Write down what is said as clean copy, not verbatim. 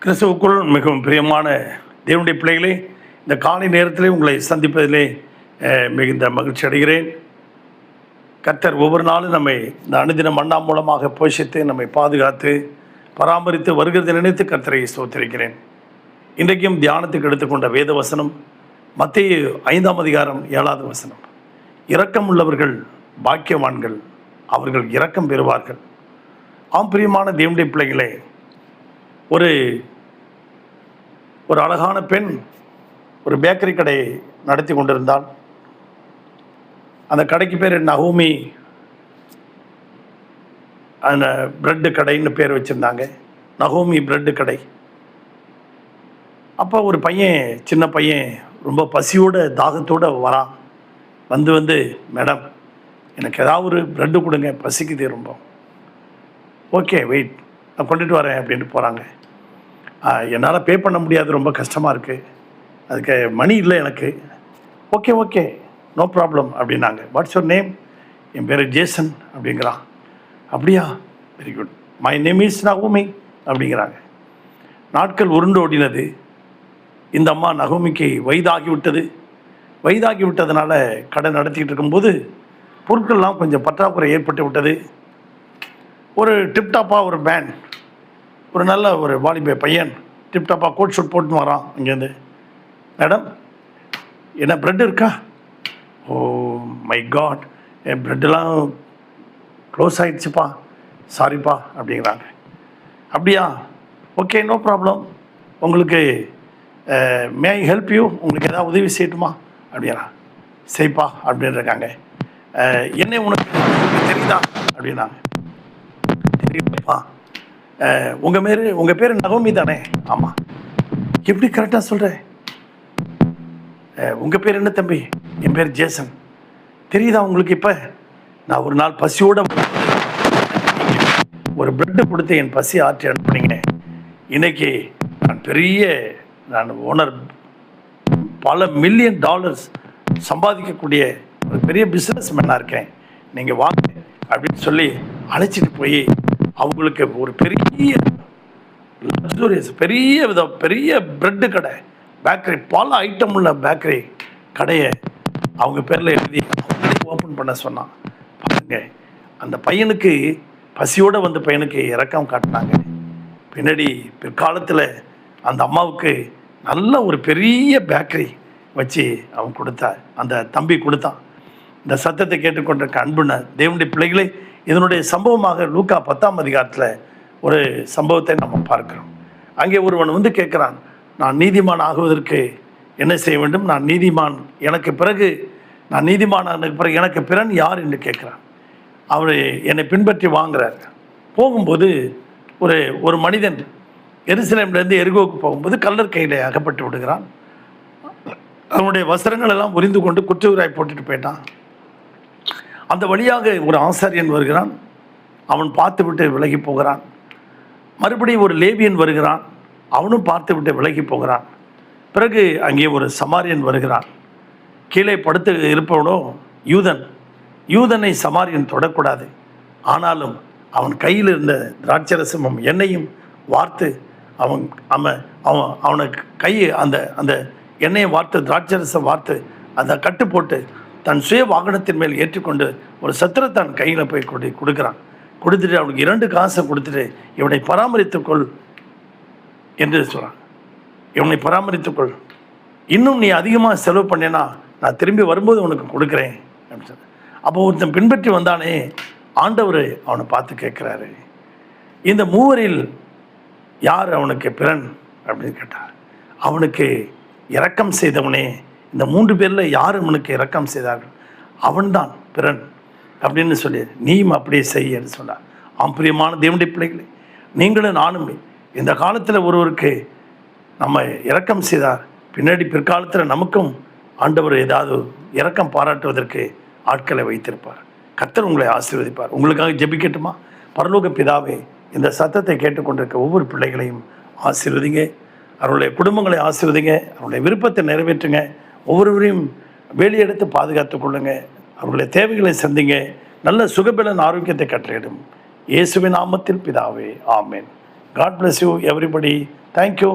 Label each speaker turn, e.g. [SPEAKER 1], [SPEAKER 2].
[SPEAKER 1] கிறிஸ்துவுக்குள் மிகவும் பிரியமான தேவனுடைய பிள்ளைகளே, இந்த காலை நேரத்திலே உங்களை சந்திப்பதிலே மிகுந்த மகிழ்ச்சி அடைகிறேன். கர்த்தர் ஒவ்வொரு நாளும் நம்மை இந்த அனுதின மன்னா மூலமாக போஷித்து நம்மை பாதுகாத்து பராமரித்து வருகிறதை நினைத்து கர்த்தரை ஸ்தோத்திரிக்கிறேன். இன்றைக்கும் தியானத்துக்கு எடுத்துக்கொண்ட வேத வசனம் மத்தேயு 5ஆம் அதிகாரம் 7வது வசனம். இரக்கம் உள்ளவர்கள் பாக்கியவான்கள், அவர்கள் இரக்கம் பெறுவார்கள். ஆம் பிரியமான தேவனுடைய பிள்ளைகளே, ஒரு அழகான பெண் ஒரு பேக்கரி கடையை நடத்தி கொண்டிருந்தாள். அந்த கடைக்கு பேர் நகோமி அந்த பிரெட்டு கடைன்னு பேர் வச்சுருந்தாங்க. நகோமி பிரெட்டு கடை. அப்போ ஒரு பையன், சின்ன பையன், ரொம்ப பசியோட தாகத்தோடு வரான். வந்து மேடம், எனக்கு ஏதாவது ஒரு பிரெட்டு கொடுங்க, பசிக்குது ரொம்ப. ஓகே, வெயிட், நான் கொண்டுட்டு வரேன் அப்படின்ட்டு போகிறாங்க. என்னால் பே பண்ண முடியாது, ரொம்ப கஷ்டமாக இருக்குது, அதுக்கு மணி இல்லை எனக்கு. ஓகே, நோ ப்ராப்ளம் அப்படின்னாங்க. What's your name? என் பேர் ஜேசன் அப்படிங்கிறான். அப்படியா, very good, my name is நகோமி அப்படிங்கிறாங்க. நாட்கள் உருண்டு ஓடினது. இந்த அம்மா நகோமிக்கு வயதாகி விட்டதுனால கடை நடத்திக்கிட்டு இருக்கும்போது பொருட்கள்லாம் கொஞ்சம் பற்றாக்குறை ஏற்பட்டு விட்டது. ஒரு டிப்டாப்பாக ஒரு மேன், ஒரு நல்ல ஒரு வாலிப பையன் டிப்டாப்பாக கோட் ஷூட் போட்டுன்னு வரான். இங்கேருந்து, மேடம் என்ன ப்ரெட் இருக்கா? ஓ மை காட், என் ப்ரெட்டெல்லாம் க்ளோஸ் ஆகிடுச்சுப்பா, சாரிப்பா அப்படிங்கிறாங்க. அப்படியா, ஓகே, நோ ப்ராப்ளம், உங்களுக்கு மே ஐ ஹெல்ப் யூ, உங்களுக்கு ஏதாவது உதவி செய்யட்டுமா அப்படிங்கிறா. சரிப்பா அப்படின்னு இருக்காங்க. என்ன உனக்கு தெரியுதா அப்படின்னாங்க. தெரியுப்பா. உங்கள் பேர் நகோமி தானே? ஆமாம். எப்படி கரெக்டாக சொல்கிறேன்? உங்கள் பேர் என்ன தம்பி? என் பேர் ஜேசன். தெரியுதா உங்களுக்கு? இப்போ நான் ஒரு நாள் பசியோடு ஒரு பிரெட்டு கொடுத்து என் பசி ஆற்றி அனுப்புனீங்க. இன்றைக்கி நான் ஓனர், பல மில்லியன் டாலர்ஸ் சம்பாதிக்கக்கூடிய ஒரு பெரிய பிஸ்னஸ் மேனாக இருக்கேன், நீங்கள் வாங்க அப்படின்னு சொல்லி அழைச்சிட்டு போய் அவங்களுக்கு ஒரு பெரிய லக்ஸூரியஸ் பெரிய பிரெட்டு கடை, பேக்கரி, பல ஐட்டம் உள்ள பேக்கரி கடையை அவங்க பேரில் எழுதி அவங்களே ஓப்பன் பண்ண சொன்னான். பாருங்க, அந்த பையனுக்கு, பசியோடு வந்த பையனுக்கு இரக்கம் காட்டினாங்க. பிற்காலத்தில் அந்த அம்மாவுக்கு நல்ல ஒரு பெரிய பேக்கரி வச்சு அவன் அந்த தம்பி கொடுத்தான். இந்த சத்தத்தை கேட்டுக்கொண்டிருக்க அன்புன தேவனுடைய பிள்ளைகளே, இதனுடைய சம்பவமாக லூக்கா 10ஆம் அதிகாரத்தில் ஒரு சம்பவத்தை நம்ம பார்க்கிறோம். அங்கே ஒருவன் கேட்குறான், நான் நீதிமான் ஆகுவதற்கு என்ன செய்ய வேண்டும்? எனக்கு பிறகு எனக்கு பிறன் யார் என்று கேட்குறான். அவர் என்னை பின்பற்றி வாங்குறார். போகும்போது ஒரு மனிதன் எருசலேமிலேருந்து எரிகோவுக்கு போகும்போது கள்ளர் கையில் அகப்பட்டு விடுகிறான். அவனுடைய வஸ்திரங்கள் எல்லாம் உரிந்து கொண்டு குற்றவுராய் போட்டுட்டு போயிட்டான். அந்த வழியாக ஒரு ஆசாரியன் வருகிறான். அவன் பார்த்து விட்டு விலகி போகிறான். மறுபடியும் ஒரு லேவியன் வருகிறான். அவனும் பார்த்து விட்டு விலகி போகிறான். பிறகு அங்கே ஒரு சமாரியன் வருகிறான். கீழே படுத்து இருப்பவனோ யூதனை சமாரியன் தொடக்கூடாது. ஆனாலும் அவன் கையில் இருந்த திராட்சரசமும் எண்ணெயும் வார்த்து அவனுக்கு அந்த எண்ணெயை வார்த்து, திராட்சரசம் வார்த்து, அந்த கட்டு போட்டு தன் சுய வாகனத்தின் மேல் ஏற்றிக்கொண்டு ஒரு சத்திரத்தான் கையில் போய் கொடுக்குறான். கொடுத்துட்டு அவனுக்கு 2 காசை கொடுத்துட்டு, இவனை பராமரித்துக்கொள் என்று சொல்கிறான். இவனை பராமரித்துக்கொள், இன்னும் நீ அதிகமாக செலவு பண்ணேன்னா நான் திரும்பி வரும்போது உனக்கு கொடுக்குறேன் அப்படின்னு சொன்னேன். அப்போ ஒருத்தன் பின்பற்றி வந்தானே, ஆண்டவர் அவனை பார்த்து கேட்குறாரு, இந்த மூவரில் யார் அவனுக்கு பிறன் அப்படின்னு கேட்டார். அவனுக்கு இரக்கம் செய்தவனே, இந்த 3 பேரில் யார் அவனுக்கு இரக்கம் செய்தார்கள்? அவன்தான் பிறன் அப்படின்னு சொல்லி நீயும் அப்படியே செய்ய என்று சொன்னார். பிரியமான தேவனுடைய பிள்ளைகளே, நீங்களும் நானும் இந்த காலத்தில் ஒருவருக்கு நம்ம இரக்கம் செய்தார், பிற்காலத்தில் நமக்கும் ஆண்டவர் ஏதாவது இரக்கம் பாராட்டுவதற்கு ஆட்களை வைத்திருப்பார். கர்த்தர் உங்களை ஆசீர்வதிப்பார். உங்களுக்காக ஜெபிக்கட்டுமா? பரலோக பிதாவே, இந்த சத்தத்தை கேட்டுக்கொண்டிருக்க ஒவ்வொரு பிள்ளைகளையும் ஆசீர்வதிங்க, அவருடைய குடும்பங்களை ஆசீர்வதிங்க, அவருடைய விருப்பத்தை நிறைவேற்றுங்க, ஒவ்வொருவரையும் வெளியெடுத்து பாதுகாத்து கொள்ளுங்க, அவர்களுடைய தேவைகளை சந்திங்க, நல்ல சுகபலன் ஆரோக்கியத்தை கட்டளையிடும். இயேசுவின் நாமத்தில் பிதாவே, ஆமேன். God bless you everybody. Thank you.